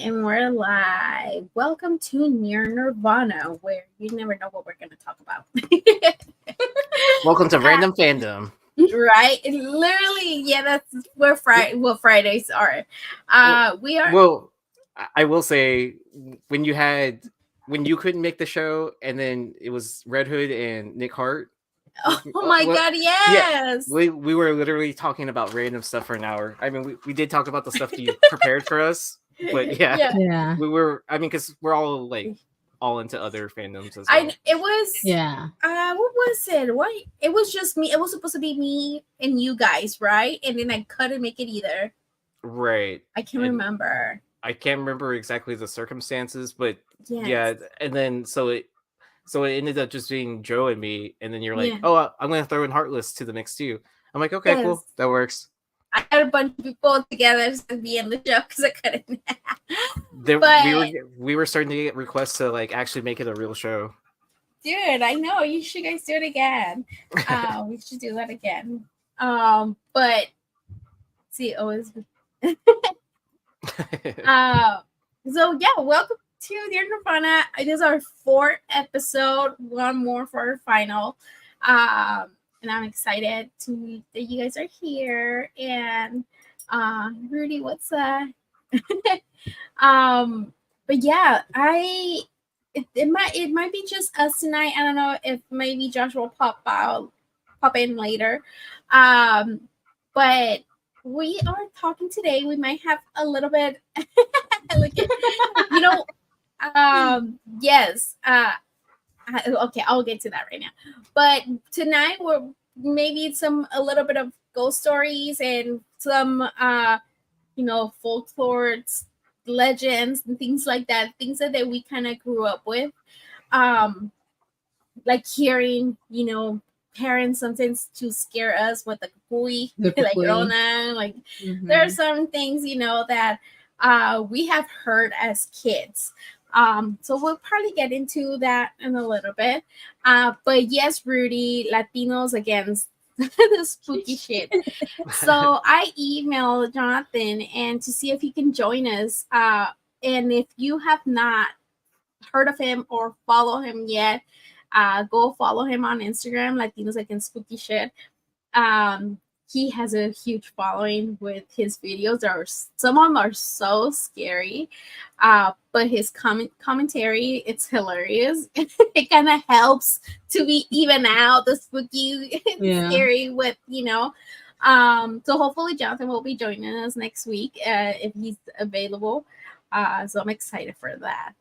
and we're live. Welcome to Near Nirvana, where you never know what we're going to talk about. Welcome to Random Fandom. Right? Literally, yeah, that's where what Fridays are. We are. Well, I will say when you couldn't make the show, and then it was Red Hood and Nick Hart. Oh my God! Yes. Yeah, we were literally talking about random stuff for an hour. I mean, we did talk about the stuff you prepared for us, but Yeah. we were. I mean, because we're all into other fandoms as well. It was. Yeah. What was it? Why? It was just me. It was supposed to be me and you guys, right? And then I couldn't make it either. Right. I can't remember. I can't remember exactly the circumstances, but Yes. yeah, and then so it ended up just being Joe and me, and then you're like, oh, I'm gonna throw in Heartless to the mix too. I'm like, okay, cool, that works. I had a bunch of people together just to be in the show because I couldn't. We were starting to get requests to like actually make it a real show. Dude, I know you should guys do it again. We should do that again. But see, always. So yeah, welcome to Dear Nirvana. It is our 4th episode, one more for our final. And I'm excited that you guys are here. And Rudy, what's up? But yeah, it might be just us tonight. I don't know if maybe Josh will pop in later. But we are talking today. We might have a little bit yes. Okay, I'll get to that right now. But tonight we're maybe a little bit of ghost stories and some folklore legends and things like that, things that we kind of grew up with. Like hearing, parents sometimes to scare us with the kapui, like Rona, like there are some things, that we have heard as kids. So we'll probably get into that in a little bit. But yes, Rudy, Latinos against the spooky shit. So I emailed Jonathan and to see if he can join us. And if you have not heard of him or follow him yet, go follow him on Instagram, Latinos Against Spooky Shit. He has a huge following with his videos. Some of them are so scary, but his commentary, it's hilarious. It kind of helps to be even out the spooky, scary with, So hopefully Jonathan will be joining us next week if he's available. So I'm excited for that.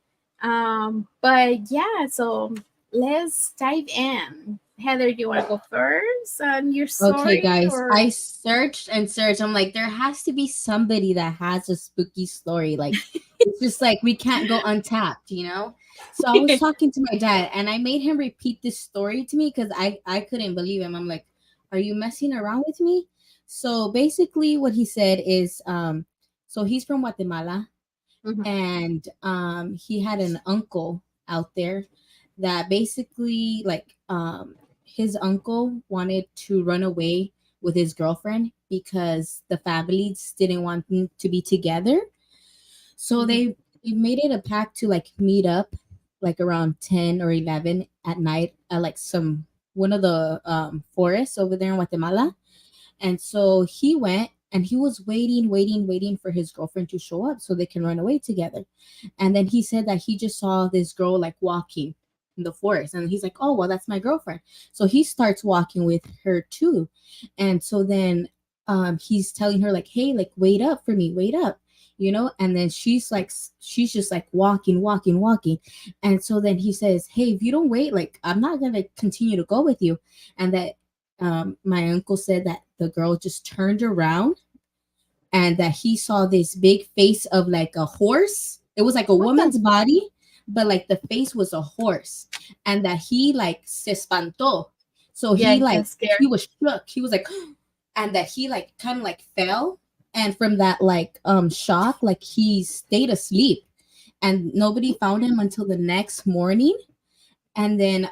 But yeah, so let's dive in. Heather, do you want to go first on your story? Okay, guys. I searched and searched. I'm like, there has to be somebody that has a spooky story. Like, it's just like we can't go untapped, So I was talking to my dad, and I made him repeat this story to me because I couldn't believe him. I'm like, are you messing around with me? So basically, what he said is, so he's from Guatemala, and he had an uncle out there that basically his uncle wanted to run away with his girlfriend because the families didn't want them to be together. So they made it a pact to meet up around 10 or 11 at night at one of the forests over there in Guatemala. And so he went and he was waiting for his girlfriend to show up so they can run away together. And then he said that he just saw this girl walking in the forest, and he's like, oh well, that's my girlfriend. So he starts walking with her too. And so then he's telling her hey, wait up for me, wait up, and then she's just walking. And so then he says, hey, if you don't wait, I'm not gonna continue to go with you. And that my uncle said that the girl just turned around and that he saw this big face of a horse. It was a woman's body, but the face was a horse, and that he se espantó. So he was shook. He was and that he kind of fell, and from that shock, he stayed asleep, and nobody found him until the next morning. And then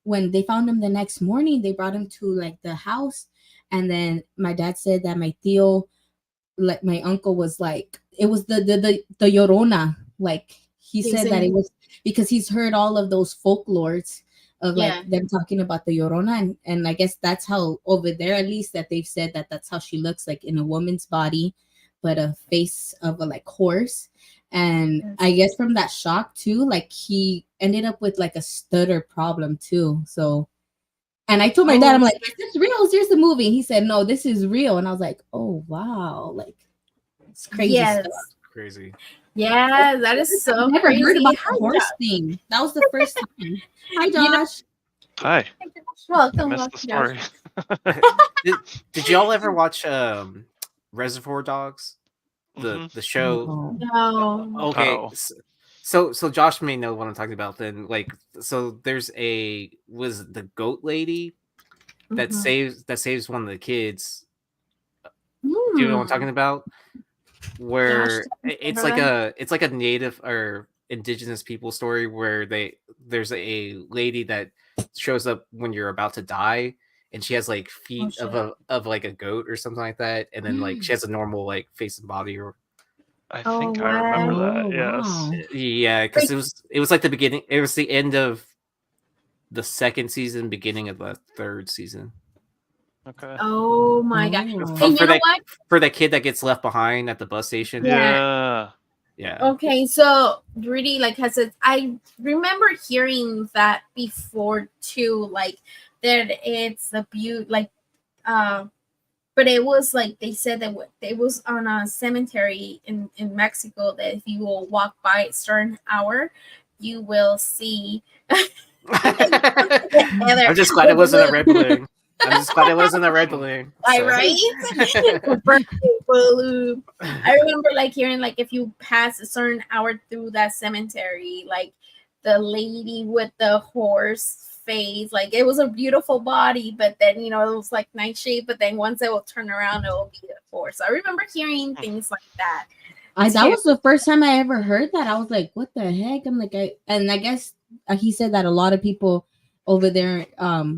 when they found him the next morning, they brought him to the house, and then my dad said that my tío like my uncle was like, it was the Llorona. Like he said that it was because he's heard all of those folklores of like them talking about the Llorona, and I guess that's how over there, at least, that they've said that that's how she looks, like in a woman's body, but a face of a like horse. And I guess from that shock too, like he ended up with like a stutter problem too. So, and I told my dad, I'm like, is this real? Is this a movie? And he said, no, this is real. And I was like, oh wow, like it's crazy stuff. Crazy. Yeah, that is so I've never crazy. heard about the horse thing. That was the first time. Hi, Josh. Hi. Welcome. I missed the story. Did y'all ever watch Reservoir Dogs? The show? No. Okay. So Josh may know what I'm talking about then. Like, so there's was the goat lady that saves one of the kids. Do you know what I'm talking about? Where it's like a native or indigenous people story where there's a lady that shows up when you're about to die, and she has like feet of like a goat or something like that, and then like she has a normal like face and body. Or I think I remember that. Yes. Yeah, because it was like the beginning. It was the end of the second season, beginning of the third season. Okay. Oh my god! And for that kid that gets left behind at the bus station. Yeah. Okay, so really, like I said, I remember hearing that before too, like that it's a like, but it was like they said that it was on a cemetery in Mexico that if you will walk by a certain hour, you will see. I'm just glad it wasn't a red balloon. I'm just glad it wasn't a red balloon. Right? I remember like hearing like if you pass a certain hour through that cemetery, like the lady with the horse face, like it was a beautiful body, but then it was like nightshade, but then once it will turn around, it will be a horse. I remember hearing things like that. That was the first time I ever heard that. I was like, what the heck? I'm like, I guess he said that a lot of people over there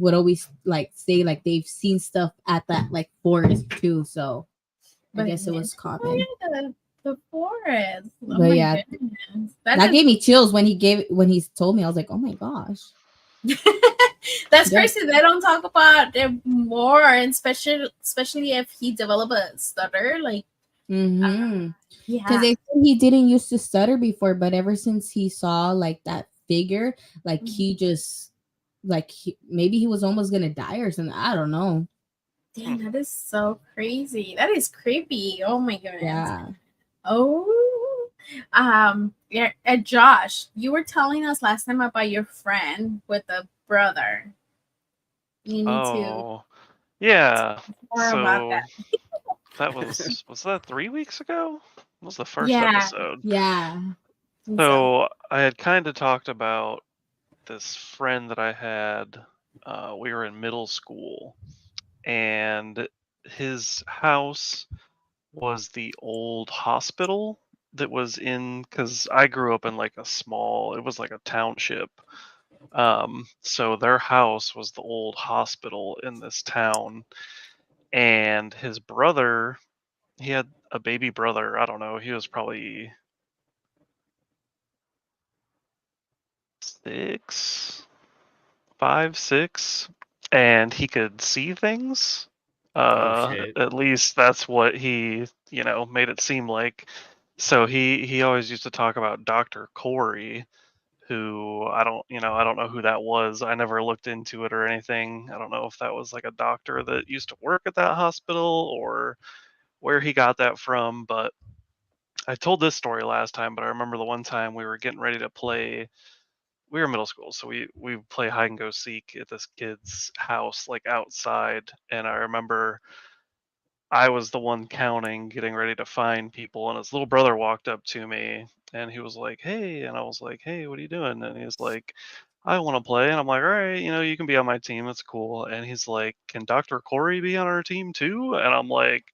would always like say like they've seen stuff at that like forest too. So I guess it was common. The forest. Oh but yeah, that gave me chills when he told me. I was like, oh my gosh. That's crazy. They don't talk about it more, and especially if he developed a stutter, like because they said he didn't used to stutter before, but ever since he saw like that figure, like he just like maybe he was almost gonna die or something. I don't know. Damn, that is so crazy. That is creepy. Oh my goodness. Yeah. Oh, yeah. Josh, you were telling us last time about your friend with a brother. You need to. Yeah. More about that. That was that 3 weeks ago? That was the first episode. Yeah. So I had kind of talked about this friend that I had. We were in middle school, and his house was the old hospital that was because I grew up in like it was like a township. So their house was the old hospital in this town, and his brother, he had a baby brother. I don't know, he was probably 5, 6, and he could see things. At least that's what he, made it seem like. So he always used to talk about Dr. Corey, who I don't know who that was. I never looked into it or anything. I don't know if that was like a doctor that used to work at that hospital or where he got that from. But I told this story last time, but I remember the one time we were getting ready to play. We were in middle school, so we play hide and go seek at this kid's house, like outside. And I remember I was the one counting, getting ready to find people, and his little brother walked up to me, and he was like, "Hey," and I was like, "Hey, what are you doing?" And he's like, "I want to play," and I'm like, "All right, you can be on my team. That's cool." And he's like, "Can Dr. Corey be on our team too?" And I'm like,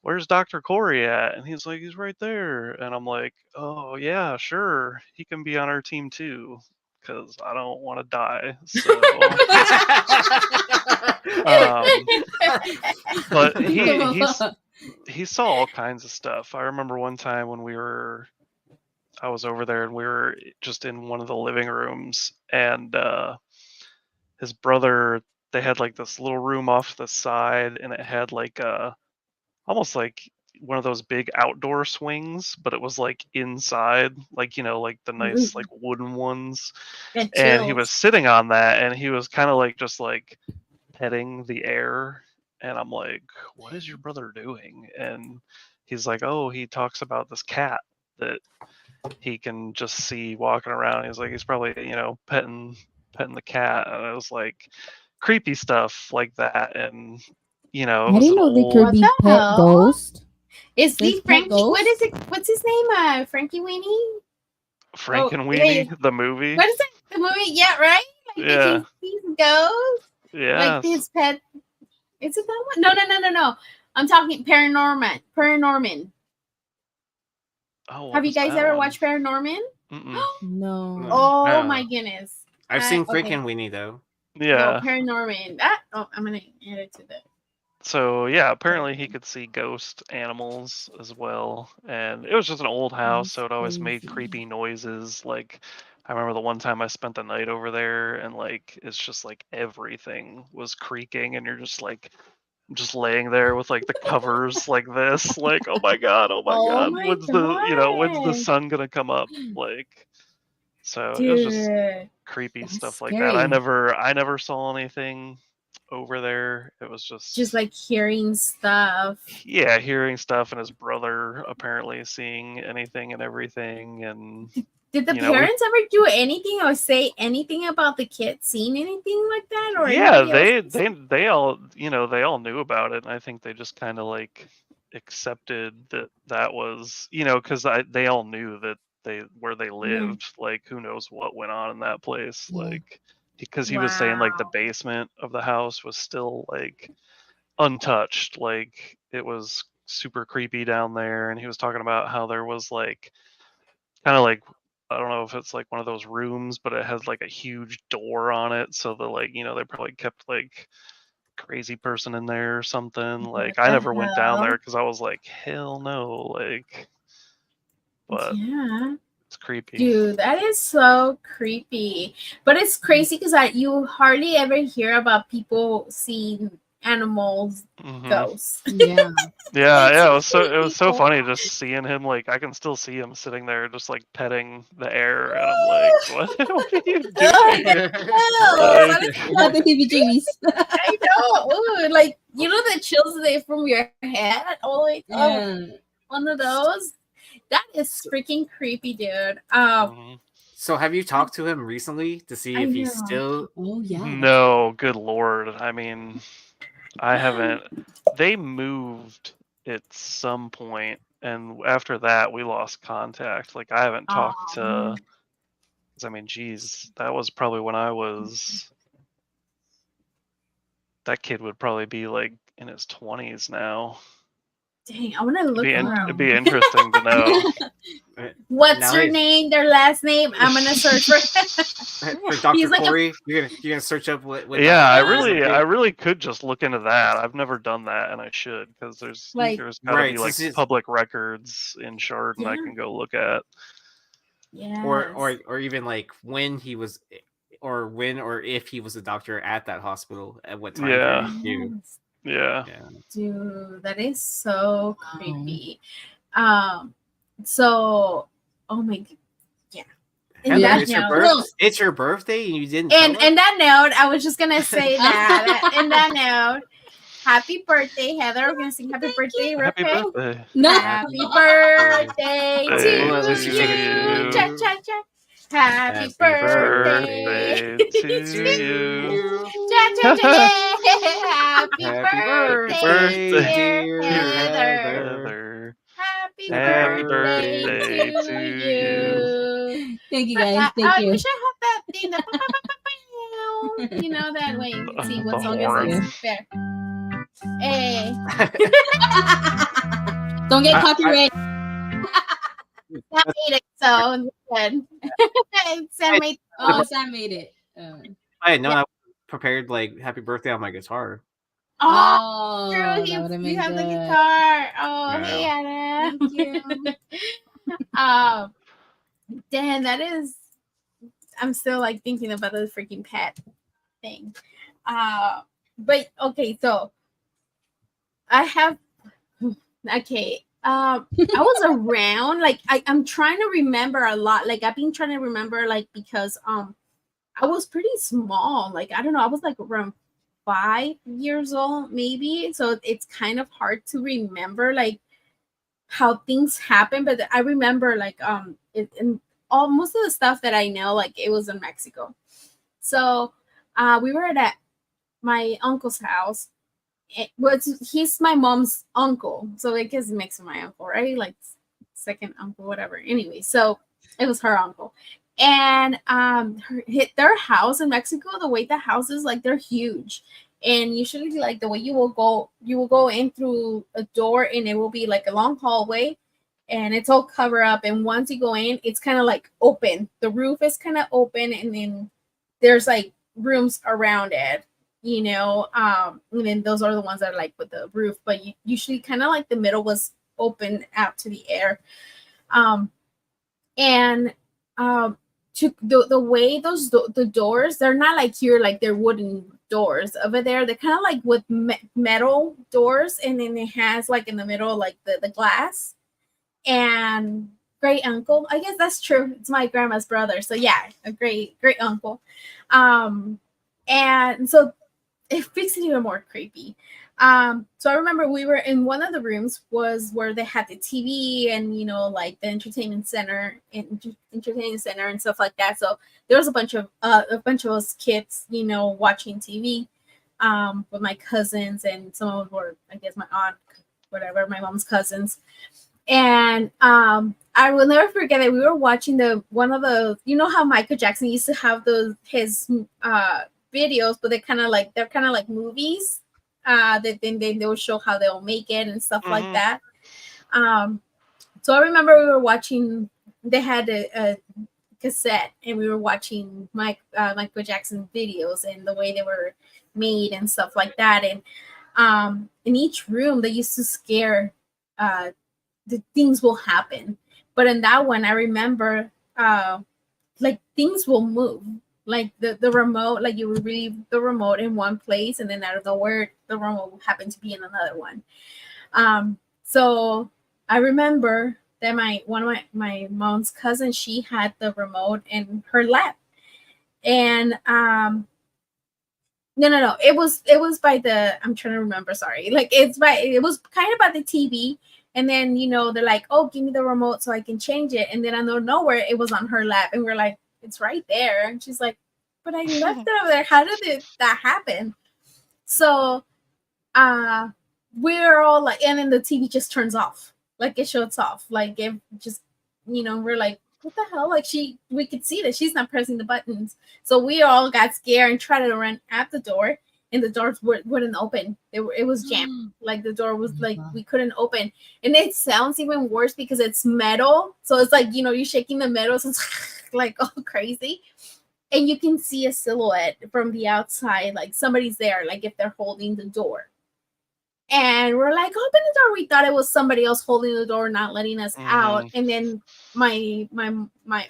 "Where's Dr. Corey at?" And he's like, "He's right there." And I'm like, "Oh yeah, sure, he can be on our team too, because I don't want to die." So, but he saw all kinds of stuff. I remember one time when I was over there and we were just in one of the living rooms, and his brother, they had like this little room off the side, and it had like almost like one of those big outdoor swings, but it was like inside, like like the nice like wooden ones. And he was sitting on that, and he was kind of like just like petting the air, and I'm like, what is your brother doing? And he's like, oh, he talks about this cat that he can just see walking around. He's like, he's probably petting the cat. And I was like, creepy stuff like that. And it I was didn't an know they old could be pet ghost. Is the There's Frankie? pet ghost? What is it? What's his name? Frankie Weenie? Frank and wait. Weenie, the movie. What is it? The movie? Yeah, right. Like Yeah. He goes. Yeah. Like his pet. Is it that one? No. I'm talking Paranorman. Oh, Have you guys ever watched Paranorman? No. Oh No. my goodness. I've seen Frank okay. and Weenie though. Yeah. No, Paranorman. I'm gonna add it to the. So yeah, apparently he could see ghost animals as well, and it was just an old house, so it always made creepy noises. Like I remember the one time I spent the night over there, and like it's just like everything was creaking, and you're just like laying there with like the covers like this, like oh my god, when's the sun gonna come up? Like so it was just creepy stuff like that. I never saw anything over there. It was just like hearing stuff. Yeah, hearing stuff, and his brother apparently seeing anything and everything. And did the parents ever do anything or say anything about the kid seeing anything like that? Or yeah, they all they all knew about it, and I think they just kind of like accepted that was because they all knew that where they lived. Like who knows what went on in that place. Like because he was saying like the basement of the house was still like untouched, like it was super creepy down there. And he was talking about how there was like kind of like I don't know if it's like one of those rooms, but it has like a huge door on it, so the like they probably kept like crazy person in there or something. Like I never went down there because I was like hell no, like but yeah, it's creepy. Dude, that is so creepy. But it's crazy because you hardly ever hear about people seeing animals, ghosts. Yeah. Yeah, it was so funny just seeing him. Like I can still see him sitting there just like petting the air, and I'm like, what are you doing? The heebie-jeebies. I know. Ooh, like the chills from your head all the way up. One of those. That is freaking creepy, dude. So have you talked to him recently to see if he's still? Oh yeah. No, good lord. I mean, I haven't. They moved at some point, and after that, we lost contact. Like I haven't talked to. Because I mean, geez, that was probably when I was. That kid would probably be like in his 20s now. Dang, I want to look around. It'd be interesting to know. What's your name? Their last name? I'm gonna search for Dr. Corey. You're gonna search up what yeah, I really could just look into that. I've never done that, and I should, because there's gotta be like public records in Chardon I can go look at. Yeah. Or even like when he was, or when or if he was a doctor at that hospital at what time. Yeah. Dude, that is so creepy. So, oh my god, yeah. It's your birthday and you didn't. And that note, I was just gonna say that. In that note, happy birthday, Heather. We're gonna sing happy birthday, Happy birthday. No. Happy birthday to you. Cha cha cha. Happy birthday to you. Cha cha cha. Happy birthday, dear Heather. Happy birthday to you. Thank you guys. Thank you. I wish I had that thing. That way you can see what song is there. Hey. Don't get copyright. Sam made it, so good. Sam made it. I had no prepared like happy birthday on my guitar. Oh, true. that would have You been have the good. guitar. Oh, hey, Yeah. Anna. Thank you. Dan, that is. I'm still like thinking about the freaking pet thing. But okay, so I have. Okay. I was around. Like I'm trying to remember a lot. Like I've been trying to remember, like because I was pretty small. Like I don't know. I was like around 5 years old, maybe. So it's kind of hard to remember like how things happen. But I remember like and all most of the stuff that I know, like it was in Mexico. So we were at my uncle's house. He's my mom's uncle, so I guess it makes him my uncle, right? Like second uncle, whatever. Anyway, so it was her uncle, and their house in Mexico. The way the houses, like they're huge, and usually like the way you will go in through a door, and it will be like a long hallway, and it's all covered up. And once you go in, it's kind of like open. The roof is kind of open, and then there's like rooms around it, and then those are the ones that are like with the roof, but usually kind of like the middle was open out to the air. And to the way the doors, they're not like here, like they're wooden doors. Over there they're kind of like with metal doors, and then it has like in the middle like the glass. And great uncle, I guess that's true, it's my grandma's brother, so yeah, a great uncle. And so it makes it even more creepy. So I remember we were in one of the rooms was where they had the TV and like the entertainment center and stuff like that. So there was a bunch of us kids, watching TV with my cousins, and some of them were, I guess, my aunt, whatever, my mom's cousins. And I will never forget that we were watching one of the, how Michael Jackson used to have his videos, but they're kind of like movies. That then they will show how they'll make it and stuff like that. So I remember we were watching. They had a cassette, and we were watching Michael Jackson videos and the way they were made and stuff like that. And in each room, they used to scare. The things will happen, but in that one, I remember like things will move. Like the remote, like you would leave the remote in one place, and then out of nowhere, the remote will happen to be in another one. So I remember that one of my mom's cousins, she had the remote in her lap, and no, it was by the, I'm trying to remember. Sorry, like it was kind of by the TV, and then they're like, oh, give me the remote so I can change it, and then I know nowhere it was on her lap, and we're like, it's right there. And she's like, but I left it over there. How did that happen? So we're all like, and then the TV just turns off. Like it shuts off. Like it just, we're like, what the hell? Like we could see that she's not pressing the buttons. So we all got scared and tried to run at the door, and the doors wouldn't open. It was jammed. Like the door was like, we couldn't open. And it sounds even worse because it's metal. So it's like, you're shaking the metal. So it's like all crazy. And you can see a silhouette from the outside. Like somebody's there, like if they're holding the door. And we're like, open the door. We thought it was somebody else holding the door, not letting us out. And then my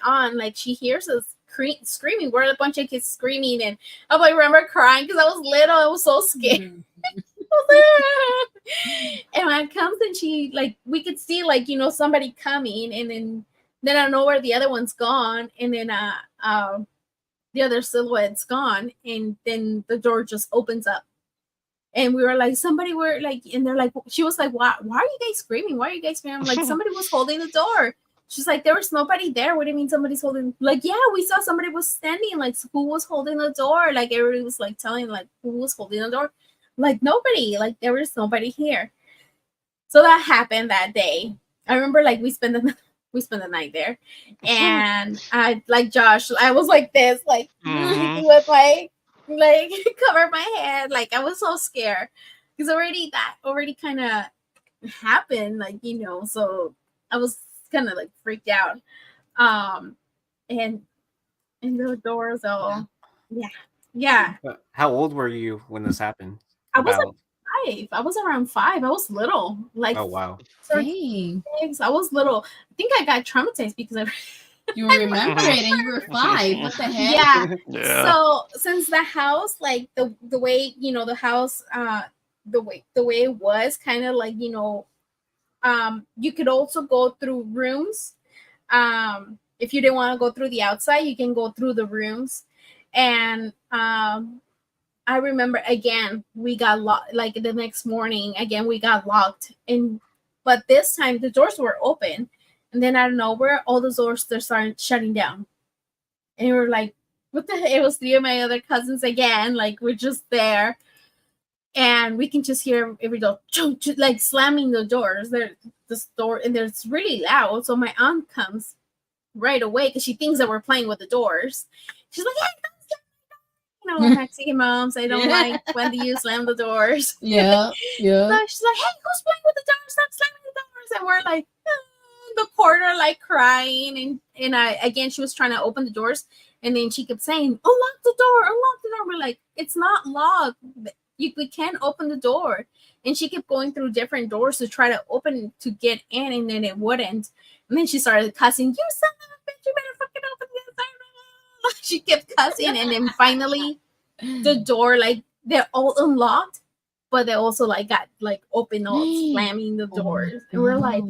aunt, like, she hears us screaming. We're a bunch of kids screaming, and I like remember crying because I was little. I was so scared. And when it comes, and she, like, we could see, like, somebody coming, and then I know where the other one's gone, and then the other silhouette's gone, and then the door just opens up. And we were like, somebody were like, and they're like, she was like, why are you guys screaming? Why are you guys screaming? I'm like, somebody was holding the door. She's like, there was nobody there. What do you mean somebody's holding? Like, yeah, we saw somebody was standing. Like, who was holding the door? Like, everybody was like telling, like, who was holding the door? Like, nobody. Like, there was nobody here. So that happened that day. I remember, like, we spent the night there, and I, like Josh, I was like this, like with my, like, cover my head, like I was so scared because already kind of happened, like, so I was kind of like freaked out. And the doors all, yeah. How old were you when this happened? I was I was around 5. I was little. Like, oh wow. Dang. I was little. I think I got traumatized because you remember it and you were 5. What the heck? Yeah. Yeah. So since the house, like the way, the house, the way it was kind of like, you could also go through rooms. If you didn't want to go through the outside, you can go through the rooms. And I remember again, we got locked. Like the next morning, again we got locked. But this time the doors were open, and then out of nowhere, all the doors started shutting down. And we were like, "What the heck?" It was 3 of my other cousins again. Like we're just there, and we can just hear every door like slamming the doors. This door, and it's really loud. So my aunt comes right away because she thinks that we're playing with the doors. She's like, "Hey, Mexican moms, I don't like when you slam the doors." Yeah. So she's like, "Hey, who's playing with the doors? Stop slamming the doors!" And we're like, in the corner, like crying. And again, she was trying to open the doors, and then she kept saying, "Unlock the door! Unlock the door!" We're like, "It's not locked. We can't open the door." And she kept going through different doors to try to open to get in, and then it wouldn't. And then she started cussing, "You son of a bitch! You better fucking open this!" She kept cussing, and then finally, the door, like they're all unlocked, but they also like got like open up, slamming the doors, and we're like,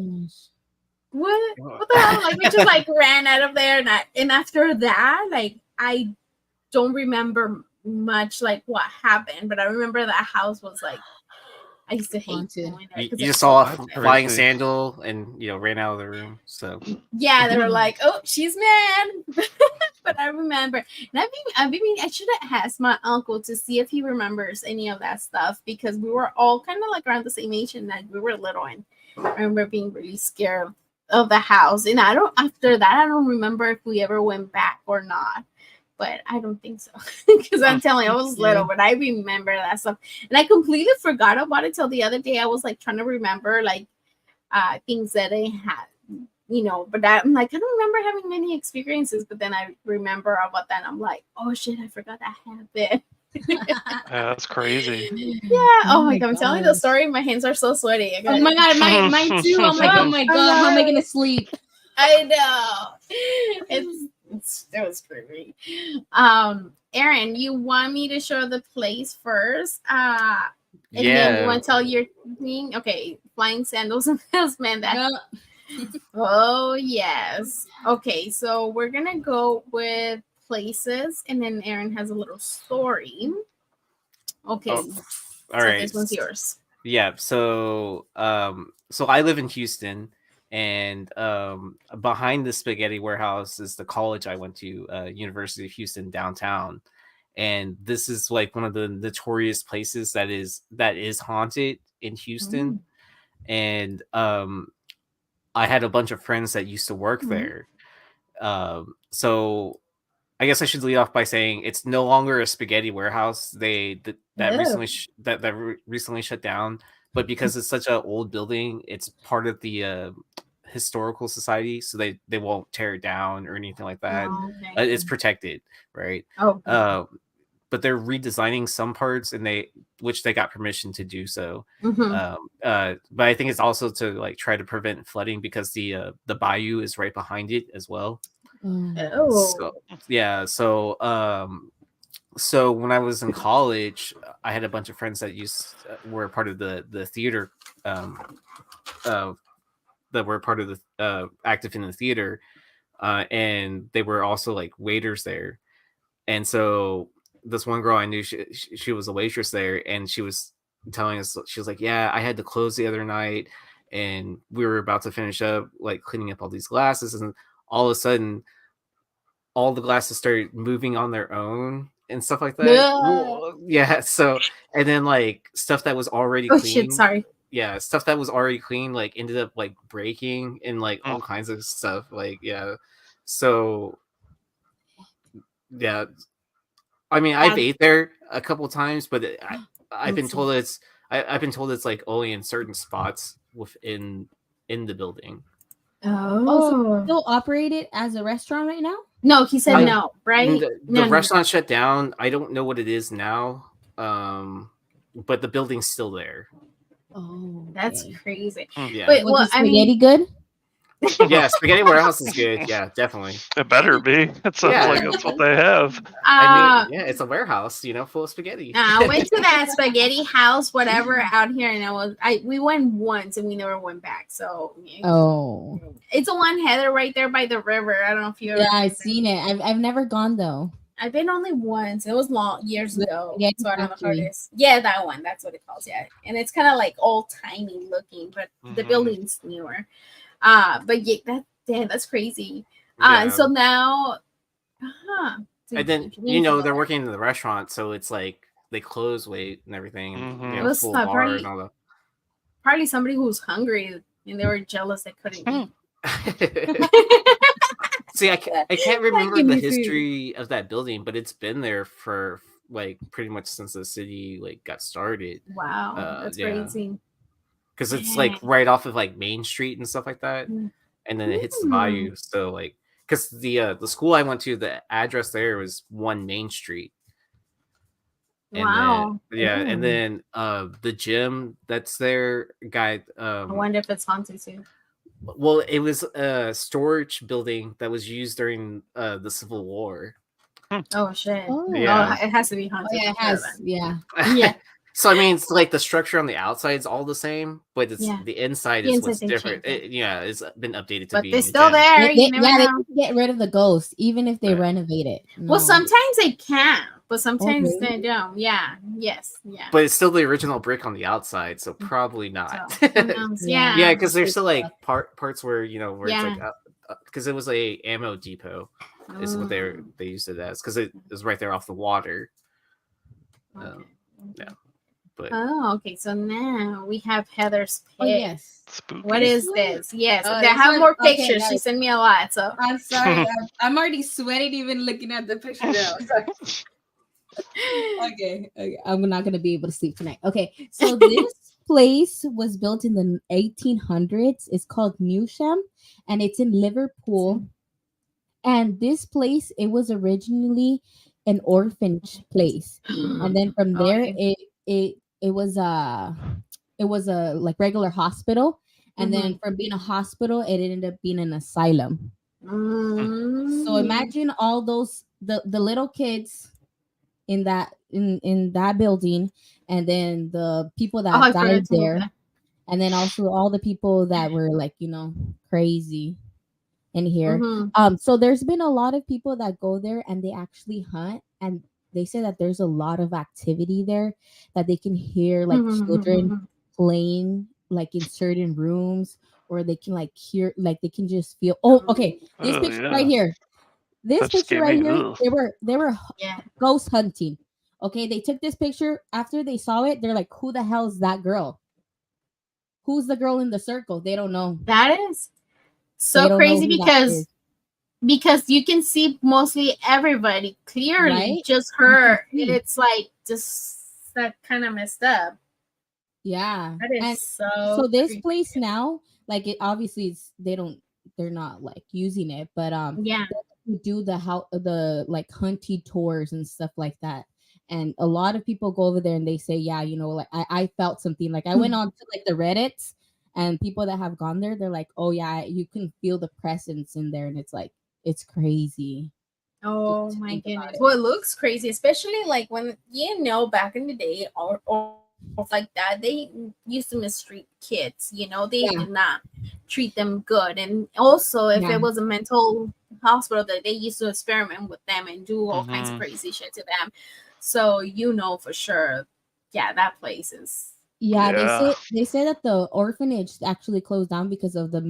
"What the hell?" Like we just like ran out of there, and after that, like I don't remember much like what happened, but I remember that house was like, I used to hate going there. You just saw a flying sandal and ran out of the room. So yeah, they were like, "Oh, she's mad." But I remember, and I should have asked my uncle to see if he remembers any of that stuff, because we were all kind of like around the same age, and like we were little, and I remember being really scared of the house. And after that, I don't remember if we ever went back or not. But I don't think so, because I'm telling you, I was little, but I remember that stuff. And I completely forgot about it till the other day. I was like trying to remember like things that I had, but I'm like, I don't remember having many experiences. But then I remember about that, and I'm like, oh shit, I forgot that happened. Yeah, that's crazy. Yeah. Oh my God, I'm telling you the story. My hands are so sweaty. Oh my God, mine too. I'm like, oh my God, how am I gonna sleep? I know. It was creepy. Aaron, you want me to show the place first? And then you want to tell your thing? Okay, flying sandals and man. Oh yes. Okay, so we're gonna go with places, and then Aaron has a little story. Okay. All right. This one's yours. Yeah. So I live in Houston. And behind the spaghetti warehouse is the college I went to, University of Houston downtown. And this is like one of the notorious places that is haunted in Houston. And I had a bunch of friends that used to work there. So I guess I should lead off by saying it's no longer a spaghetti warehouse. That recently shut down. But because it's such an old building, it's part of the historical society, so they won't tear it down or anything like that. It's protected, right? But they're redesigning some parts, and which they got permission to do so. But I think it's also to like try to prevent flooding, because the bayou is right behind it as well. So when I was in college, I had a bunch of friends that were part of the theater, that were part of the active in the theater, and they were also like waiters there. And so this one girl I knew, she was a waitress there, and she was telling us, she was like, "Yeah, I had to close the other night, and we were about to finish up like cleaning up all these glasses, and all of a sudden all the glasses started moving on their own and stuff like that." Yeah. So, and then like stuff that was already clean. Shit, sorry. Yeah, stuff that was already clean like ended up like breaking, and like all kinds of stuff. Like, yeah. So yeah, I mean, I've ate there a couple times, but I've been told it's like only in certain spots in the building. So still operated as a restaurant right now? No, he said no, right? The restaurant shut down. I don't know what it is now. but the building's still there. Oh, That's okay. crazy. Yeah. But Was well, the spaghetti good? Yeah, Spaghetti Warehouse is good. Yeah, definitely. It better be. It sounds Yeah. like that's what they have. I mean, yeah, it's a warehouse, full of spaghetti. I went to that spaghetti house, whatever, out here, and we went once and we never went back. So Oh, it's the one Heather right there by the river. I don't know if you ever. yeah, I've seen it. I've never gone though. I've been only once. It was years ago. Spaghetti So I don't know how it Factory. is. Yeah, that one. That's what it calls. Yeah, and it's kind of like old timey looking, but the building's newer. But yeah, that's crazy. Yeah. So now, And then they're working in the restaurant, so it's like they close late and everything, and It was full bar probably- and all that. probably somebody who was hungry and they were jealous they couldn't eat. See, I can't remember give the me food. history of that building, but it's been there for like pretty much since the city like got started. Wow, that's crazy. Because it's like right off of like Main Street and stuff like that, Mm. and then it hits the bayou. So like, because the school I went to, the address there was 1 Main Street. And Wow. then, and then the gym that's there, guy. I wonder if it's haunted too. Well, it was a storage building that was used during the Civil War. Oh shit! Oh. Yeah. Oh, it has to be haunted. Oh, yeah, it for sure has. then. Yeah. Yeah. So I mean, it's like the structure on the outside is all the same, but it's Yeah. the inside The is inside what's they different. changed It's been updated to But be. they're in the still gym. there. They You never know. can get rid of the ghost even if they Right. renovate it. Well, No. sometimes they can, but sometimes really? they don't. Yeah. Yes. Yeah. But it's still the original brick on the outside, so probably not. So, who knows? Yeah. Yeah. Yeah, because there's still like parts where where Yeah. it's like because it was a ammo depot is what they used it as because it was right there off the water. Okay. Yeah, but Oh, okay. So now we have Heather's pick. Oh, yes. Spooky. What is this? Yes, Oh, I this have one- more okay, pictures. She guys. sent me a lot. So I'm sorry. I'm already sweating even looking at the picture now. Okay. I'm not going to be able to sleep tonight. Okay. So this place was built in the 1800s. It's called Newsham and it's in Liverpool. And this place, it was originally an orphanage place. And then from there, it was a like regular hospital. And then from being a hospital, it ended up being an asylum. So imagine all those the little kids in that building, and then the people that died there, and then also all the people that were like crazy in here. So there's been a lot of people that go there and they actually hunt, and they say that there's a lot of activity there, that they can hear like children playing like in certain rooms, or they can like hear, like they can just feel. Oh, okay. This Oh, picture yeah. right here. This That just picture gave right me here. ugh. They were ghost hunting. Okay, they took this picture after they saw it. They're like, "Who the hell is that girl? Who's the girl in the circle?" They don't know. That is They so don't crazy know who that is. because you can see mostly everybody clearly, Right? just her. can see. It's like just that kind of messed up. Yeah. That is And so this creepy. place now, like it obviously they're not like using it, but Yeah. we do the like hunty tours and stuff like that. And a lot of people go over there and they say, yeah, like I felt something. Like I went on to like the Reddits, and people that have gone there, they're like, oh yeah, you can feel the presence in there, and it's like it's crazy. Oh to my think about goodness. it. Well, it looks crazy, especially like when back in the day or like that, they used to mistreat kids. They did not treat them good. And also if it was a mental hospital, that they used to experiment with them and do all kinds of crazy shit to them. So for sure, that place is Yeah. They say that the orphanage actually closed down because of the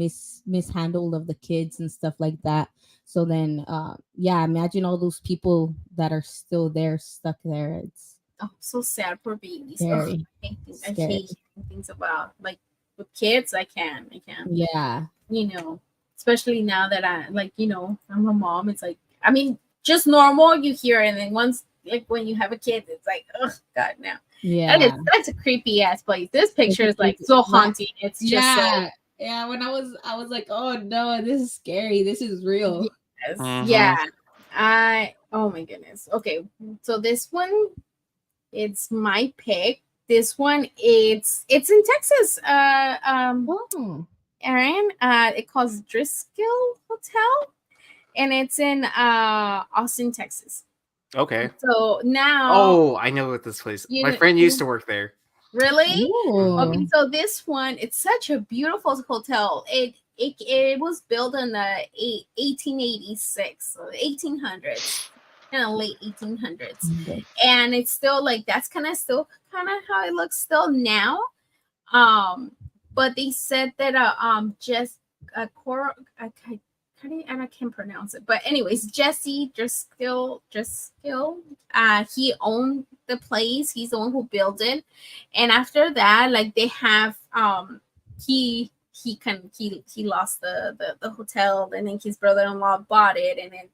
mishandle of the kids and stuff like that. So then imagine all those people that are still there, stuck there. It's so sad, poor babies. very I hate things about like with kids. I can yeah. Especially now that I'm a mom. It's like, I mean, just normal you hear, and then once like when you have a kid, it's like, oh god, no. Yeah, that's a creepy ass place. This picture is like so haunting. It's just yeah. When I was like, oh no, this is scary. This is real. yes. Oh my goodness. Okay, so this one, it's my pick. this one, it's in Texas. Aaron, it calls Driskill Hotel, and it's in Austin, Texas. Okay. So now, oh, I know what this place. My friend used to work there. Really? Ooh. Okay, so this one, it's such a beautiful hotel. It was built in the 1886, so 1800s, kind of late 1800s, and it's still like that's kind of how it looks still now. But they said that just a core. I can't pronounce it, but anyways, Jesse Driskill, he owned the place. He's the one who built it, and after that, like they have he lost the hotel, and then his brother-in-law bought it, and then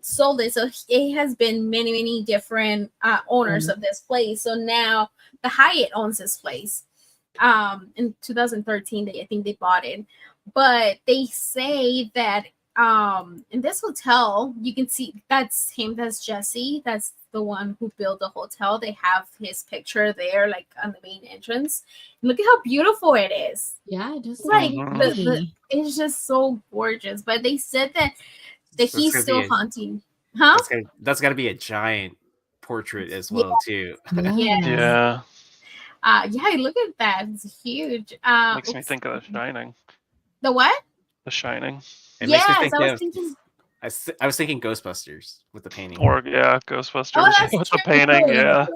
sold it. So it has been many different owners of this place. So now the Hyatt owns this place. In 2013, I think they bought it. But they say that in this hotel, you can see that's him, that's Jesse, that's the one who built the hotel. They have his picture there, like on the main entrance. Look at how beautiful it is. Yeah, just like it's just so gorgeous. But they said that he's still haunting. Huh? That's got to be a giant portrait as well, too. Yeah. Yeah, look at that. It's huge. Makes me think of The Shining. The what? The Shining. Yes, I was thinking. I was thinking Ghostbusters with the painting. Or Ghostbusters with the painting. Yeah.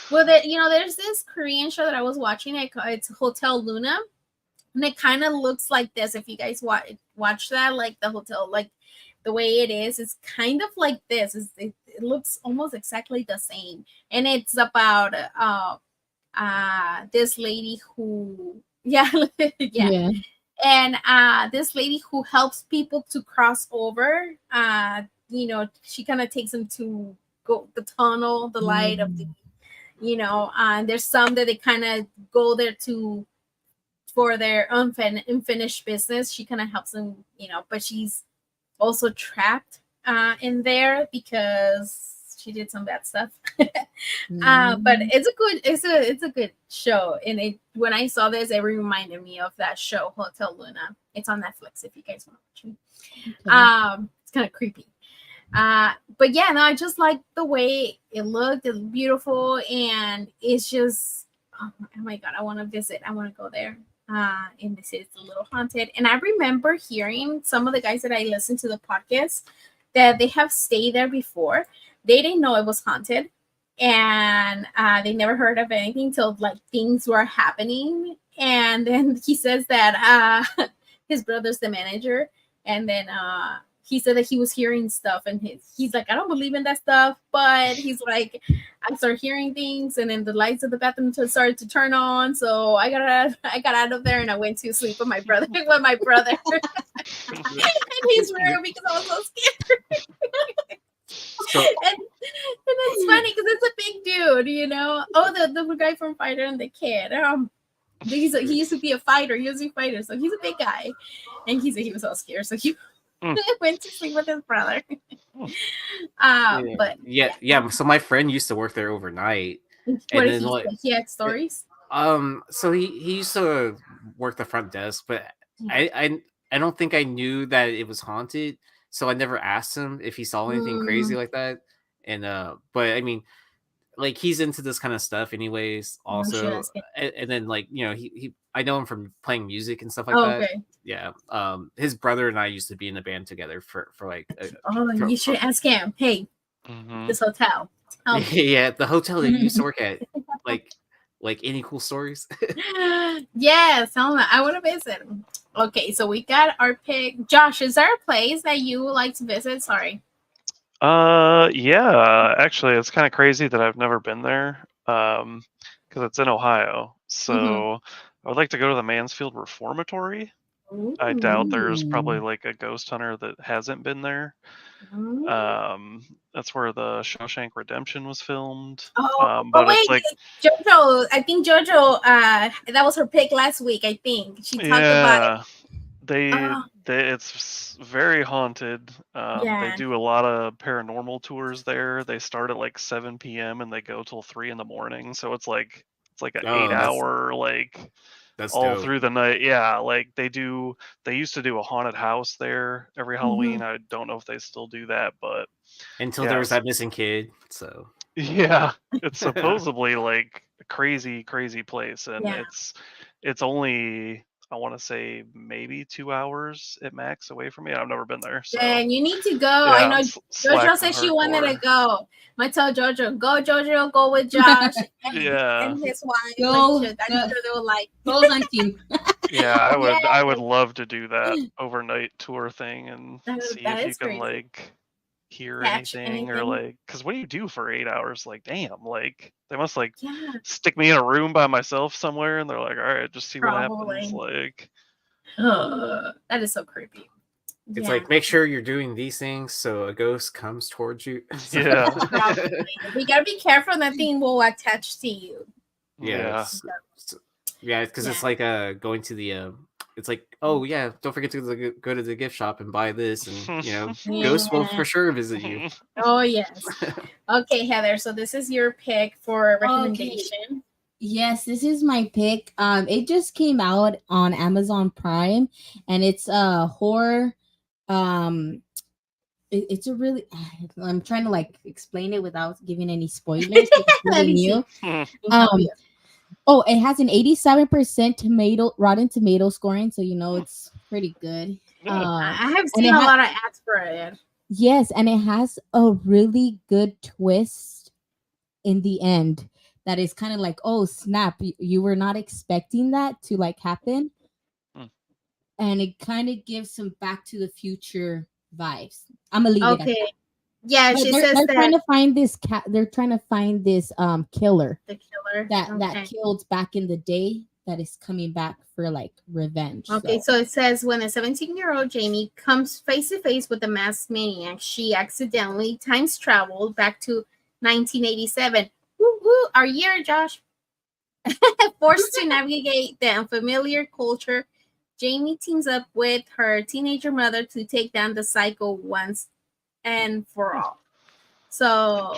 Well, there's this Korean show that I was watching. It's Hotel Luna, and it kind of looks like this. If you guys watch that, like the hotel, like the way it is, it's kind of like this. It looks almost exactly the same, and it's about this lady who and this lady who helps people to cross over. She kind of takes them to go the tunnel, the light of the, and there's some that they kind of go there for their unfinished business. She kind of helps them, but she's also trapped in there because she did some bad stuff. But it's a good show, and when I saw this, it reminded me of that show Hotel Luna. It's on Netflix if you guys want to watch it. It's kind of creepy, but yeah, no, I just like the way it looked. It's beautiful, and it's just oh my god, I want to visit. I want to go there. And this is a little haunted, and I remember hearing some of the guys that I listened to the podcast that they have stayed there before. They didn't know it was haunted, and they never heard of anything till like things were happening. And then he says that his brother's the manager, and then he said that he was hearing stuff, and he's like, I don't believe in that stuff, but he's like, I started hearing things, and then the lights of the bathroom started to turn on, so I got out of there, and I went to sleep with my brother in his room because I was so scared. And it's funny because it's a big dude, the guy from Fighter and the Kid. He used to be a fighter. He was a fighter, so he's a big guy, and he said he was all scared, so he went to sleep with his brother. But yeah. So my friend used to work there overnight. What did he had stories? So he used to work the front desk, but I don't think I knew that it was haunted. So I never asked him if he saw anything crazy like that. And but I mean, like he's into this kind of stuff anyways also. And then like, he I know him from playing music and stuff like that. Okay. Yeah. His brother and I used to be in a band together for like you should ask him. Hey, this hotel. Yeah, the hotel that you used to work at. Like any cool stories? Yes, I want to visit. Okay, so we got our pick. Josh, is there a place that you would like to visit? Sorry. Yeah, actually, it's kind of crazy that I've never been there, because it's in Ohio. So I would like to go to the Mansfield Reformatory. Ooh. I doubt there's probably like a ghost hunter that hasn't been there. That's where the Shawshank Redemption was filmed. But wait, it's like JoJo. I think JoJo. That was her pick last week. I think she talked about it. It's very haunted. They do a lot of paranormal tours there. They start at like 7 p.m. and they go till 3 in the morning. So it's like an 8-hour that's all dope. through the night. Yeah, like they used to do a haunted house there every Halloween. I don't know if they still do that, but until there was that missing kid. So yeah, it's supposedly like a crazy place, and it's only, I want to say, maybe 2 hours at max away from me. I've never been there, so. And you need to go. I know Jojo said she wanted to go. I tell Jojo, go Jojo, go with Josh and his wife. Go, I'm sure they will like go hunting. Yeah, I would love to do that overnight tour thing and see if you can like hear anything or like, because what do you do for 8 hours? Like, damn, like they must like stick me in a room by myself somewhere and they're like, all right, just see what happens. Like, that is so creepy. It's like, make sure you're doing these things so a ghost comes towards you. Yeah. You gotta be careful, that thing will attach to you. Yeah, because it's like going to the it's like, oh yeah, don't forget to go to the gift shop and buy this, and ghosts will for sure visit you. Oh yes. Okay, Heather, so this is your pick for recommendation. Okay. Yes, this is my pick. It just came out on Amazon Prime, and it's a horror. It's a really, I'm trying to like explain it without giving any spoilers. It's really new. It has an 87% Rotten Tomato scoring, so it's pretty good. I have seen a lot of ads for it. Yes, and it has a really good twist in the end that is kind of like, oh snap, you were not expecting that to like happen. And it kind of gives some Back to the Future vibes. I'm gonna leave it at that. Yeah, they're trying to find this they're trying to find this killer. The killer that killed back in the day that is coming back for like revenge. Okay, so it says when a 17-year-old Jamie comes face to face with a masked maniac, she accidentally times traveled back to 1987. Woo-hoo, our year, Josh. Forced to navigate the unfamiliar culture, Jamie teams up with her teenager mother to take down the psycho once and for all. So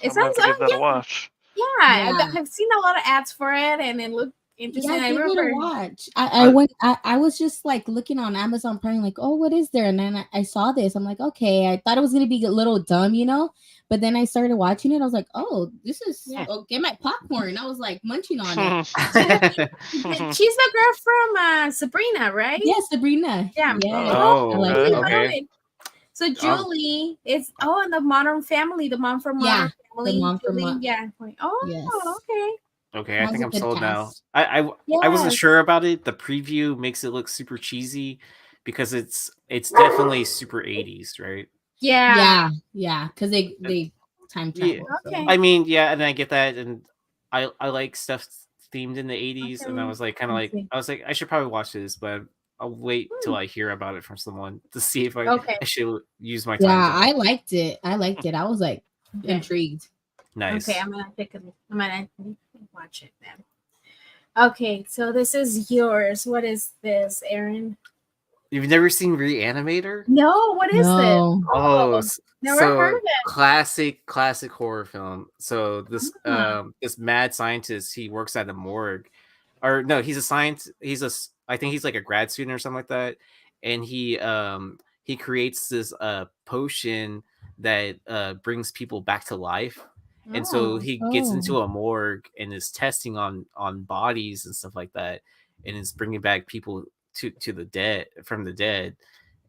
it sounds like a watch. Yeah, I've seen a lot of ads for it, and it looked interesting. I remember watch. I was just like looking on Amazon Prime, like, oh, what is there? And then I saw this. I'm like, okay. I thought it was gonna be a little dumb, but then I started watching it. I was like, oh, this is get my popcorn. I was like munching on it. She's the girl from Sabrina, right? Yes, Sabrina. Yeah. Okay. So Julie is in the Modern Family, the mom from Modern Family. The mom from okay. Okay, I think I'm sold now. I wasn't sure about it. The preview makes it look super cheesy because it's definitely super 80s, right? Yeah, because they time travel. Okay. I mean, and I get that, and I like stuff themed in the 80s, and I was like, I should probably watch this, but I'll wait till I hear about it from someone to see if I should use my time. Yeah, I liked it. I was like intrigued. Nice. Okay, I'm gonna watch it then. Okay, so this is yours. What is this, Aaron? You've never seen ReAnimator? No, what is this? Oh, never heard of it. Classic horror film. So this this mad scientist, he works at a morgue. Or no, he's a scientist. I think he's like a grad student or something like that. And he creates this potion that brings people back to life. And so he gets into a morgue and is testing on bodies and stuff like that, and is bringing back people to the dead from the dead.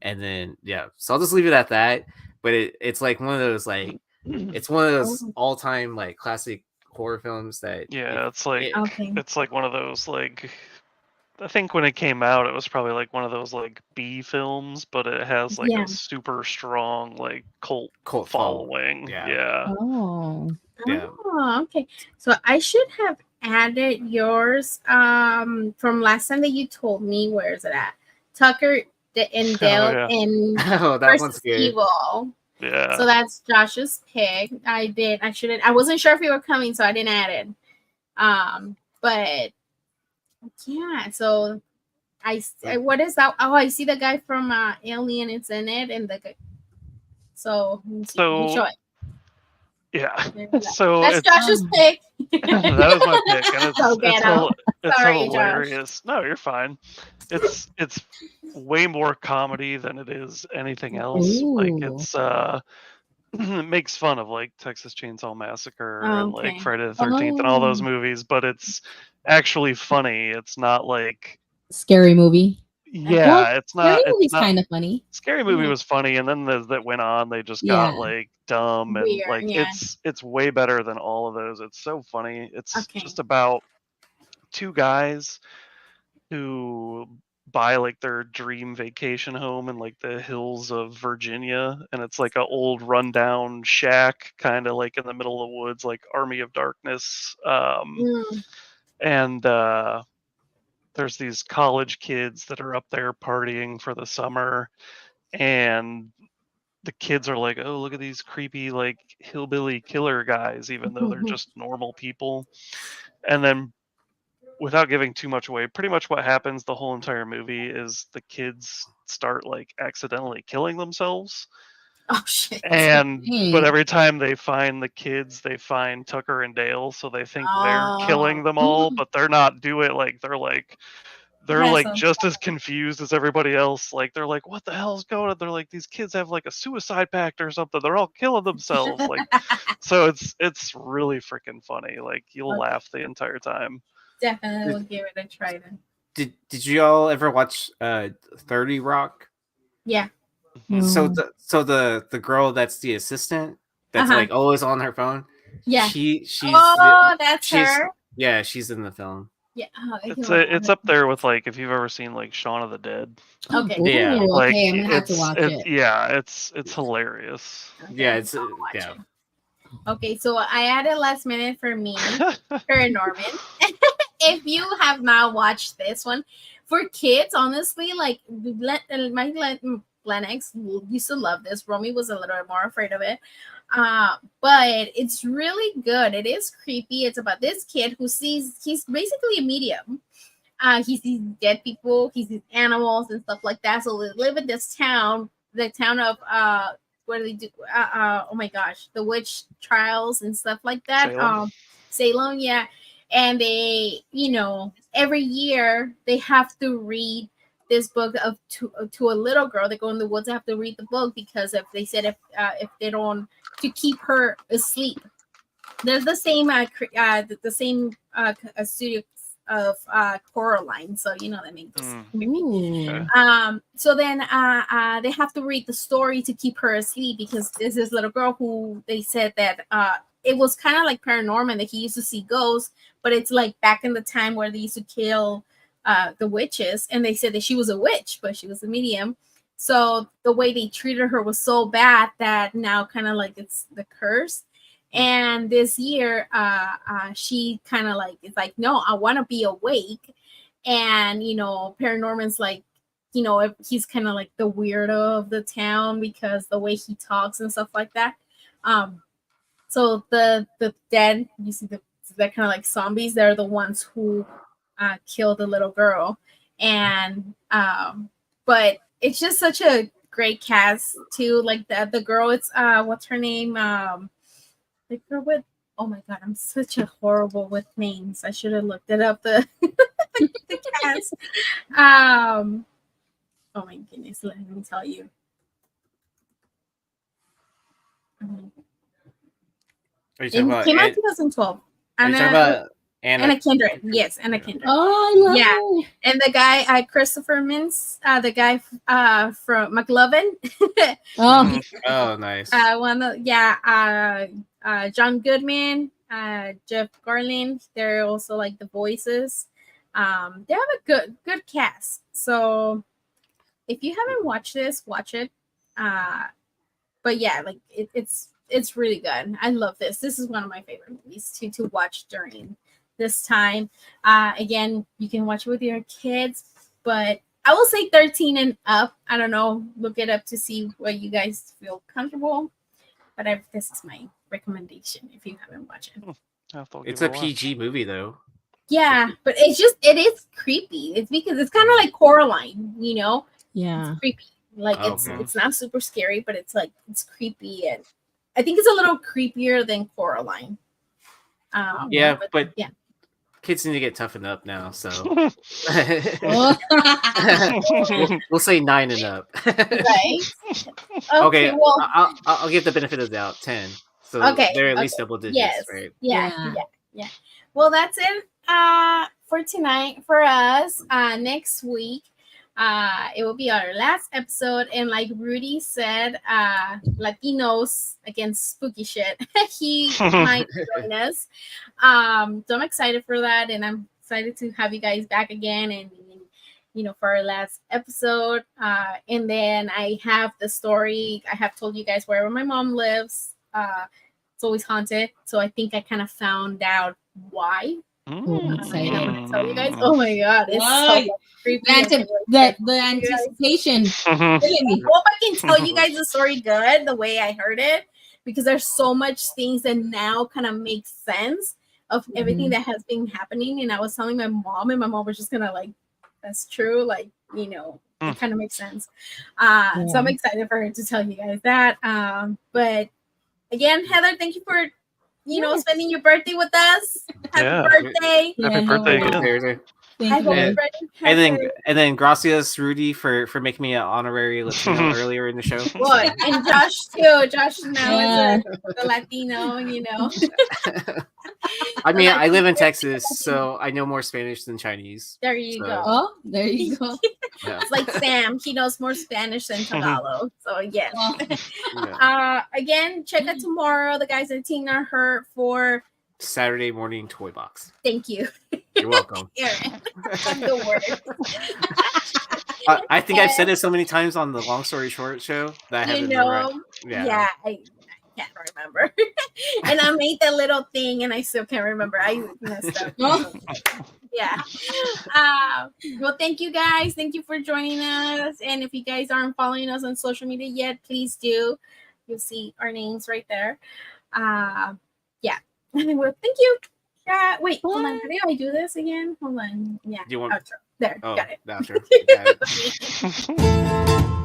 And then so I'll just leave it at that. But it's like one of those all-time like classic horror films that it's like one of those like, I think when it came out, it was probably like one of those like B films, but it has like a super strong like cult following. Yeah. Oh, okay. So I should have added yours from last time that you told me. Where is it at? Tucker and Dale in that one's good. Evil. Yeah. So that's Josh's pick. I wasn't sure if you were coming, so I didn't add it. But yeah, so what is that? Oh, I see the guy from Alien. It's in it, and the guy. So you show it. Yeah. So that's Josh's pick. That was my pick, and it's Sorry, hilarious. Josh. No, you're fine. It's way more comedy than it is anything else. Ooh. Like it's it makes fun of like Texas Chainsaw Massacre and like Friday the 13th and all those movies, but it's actually funny. It's not like scary movie. Yeah, well, it's not. Scary movie's It's not. kind of funny. Scary movie was funny, and then as that went on, they just got like dumb and Weird, like yeah. it's way better than all of those. It's so funny. It's just about two guys who buy like their dream vacation home in like the hills of Virginia, and it's like an old rundown shack, kind of like in the middle of the woods, like Army of Darkness. And there's these college kids that are up there partying for the summer, and the kids are like, oh, look at these creepy like hillbilly killer guys, even though they're just normal people. And then, without giving too much away, pretty much what happens the whole entire movie is the kids start like accidentally killing themselves. Oh shit. But every time they find the kids, they find Tucker and Dale, so they think they're killing them all, but they're not. They're like just as confused as everybody else. Like they're like, what the hell's going on? They're like, these kids have like a suicide pact or something. They're all killing themselves. Like, so it's really freaking funny. Like you'll laugh the entire time. Definitely will give it a try then. Did you all ever watch 30 Rock? Yeah. So the girl that's the assistant that's like always on her phone. Yeah. She's that's her. Yeah, she's in the film. Yeah. It's up there with like if you've ever seen like Shaun of the Dead. Okay. Yeah. Like, okay, I'm gonna have to watch it. Yeah, it's hilarious. Okay, yeah, it's yeah. Okay, so I added last minute for me, Paranorman. If you have not watched this one, for kids, honestly, like my Lennox used to love this. Romy was a little more afraid of it. But it's really good. It is creepy. It's about this kid who he's basically a medium. He sees dead people, he sees animals and stuff like that. So they live in this town, the town of what do they do? Oh my gosh, the witch trials and stuff like that. Salem, yeah. And they, every year they have to read this book to a little girl. They go in the woods, they have to read the book because if they don't, to keep her asleep. There's the same studio of Coraline, so that makes so then they have to read the story to keep her asleep because there's this little girl who they said that it was kind of like Paranorman, that he used to see ghosts, but it's like back in the time where they used to kill the witches, and they said that she was a witch, but she was a medium. So the way they treated her was so bad that now kind of like it's the curse. And this year, she kind of like is like, no, I want to be awake. And Paranorman's like, he's kind of like the weirdo of the town because the way he talks and stuff like that. So the dead, you see that kind of like zombies, they're the ones who killed the little girl. And but it's just such a great cast too. Like the girl, it's what's her name? The girl with, oh my god, I'm such a horrible with names. I should have looked it up. The cast. Oh my goodness, let me tell you. Are you talking about? Came out 2012. Are you talking about Anna Kendrick? Yes, Anna Kendrick. Oh, I love her. And the guy, Christopher Mintz, the guy from McLovin. Oh, nice. John Goodman, Jeff Garlin. They're also like the voices. They have a good cast. So if you haven't watched this, watch it. But yeah, like it's really good. I love this. This is one of my favorite movies to watch during this time. Again, you can watch it with your kids, but I will say 13 and up. I don't know. Look it up to see what you guys feel comfortable. But this is my recommendation if you haven't watched it. It's a PG movie though. Yeah, but it is creepy. It's because it's kind of like Coraline, you know? Yeah. It's creepy. Like Okay. it's not super scary, but it's like it's creepy, and I think it's a little creepier than Coraline. Yeah, but yeah. Kids need to get toughened up now, so Oh. we'll say 9 and up. Right? Okay, well, I'll give the benefit of the doubt 10. So okay, they're at least double digits, yes, right? Yeah. Well, that's it for tonight for us. Next week, it will be our last episode, and like Rudy said, Latinos against spooky shit. He might join us. So I'm excited for that, and I'm excited to have you guys back again, and for our last episode. And then I have the story. I have told you guys wherever my mom lives. It's always haunted. So I think I kind of found out why. I'm excited. I'm gonna tell you guys. Oh my god, it's so creepy. The anticipation. I hope I can tell you guys the story good, the way I heard it, because there's so much things that now kind of make sense of everything that has been happening. And I was telling my mom, and my mom was just gonna like, that's true, like, it kind of makes sense. So I'm excited for her to tell you guys that. But again, Heather, thank you for spending your birthday with us. Happy birthday. Happy birthday again. Thank you. And then gracias, Rudy, for making me an honorary Latino earlier in the show. What? And Josh too. Josh now is the Latino, I mean, I live in Texas, so I know more Spanish than Chinese. There you go. Oh, there you go. Yeah. It's like Sam. He knows more Spanish than Tagalog. So yes. Again, check out tomorrow. The guys at Teen Are Hurt for Saturday morning toy box. Thank you. You're welcome. Aaron, I'm the worst. I think I've said it so many times on the Long Story Short show that I haven't remembered. Yeah, I can't remember. And I made that little thing and I still can't remember. I messed up. Yeah. Well, thank you guys. Thank you for joining us. And if you guys aren't following us on social media yet, please do. You'll see our names right there. Yeah. Well, thank you. Wait, hold on. How do I do this again? Hold on. Yeah. Do you want outro. There, got it. Outro. Got it.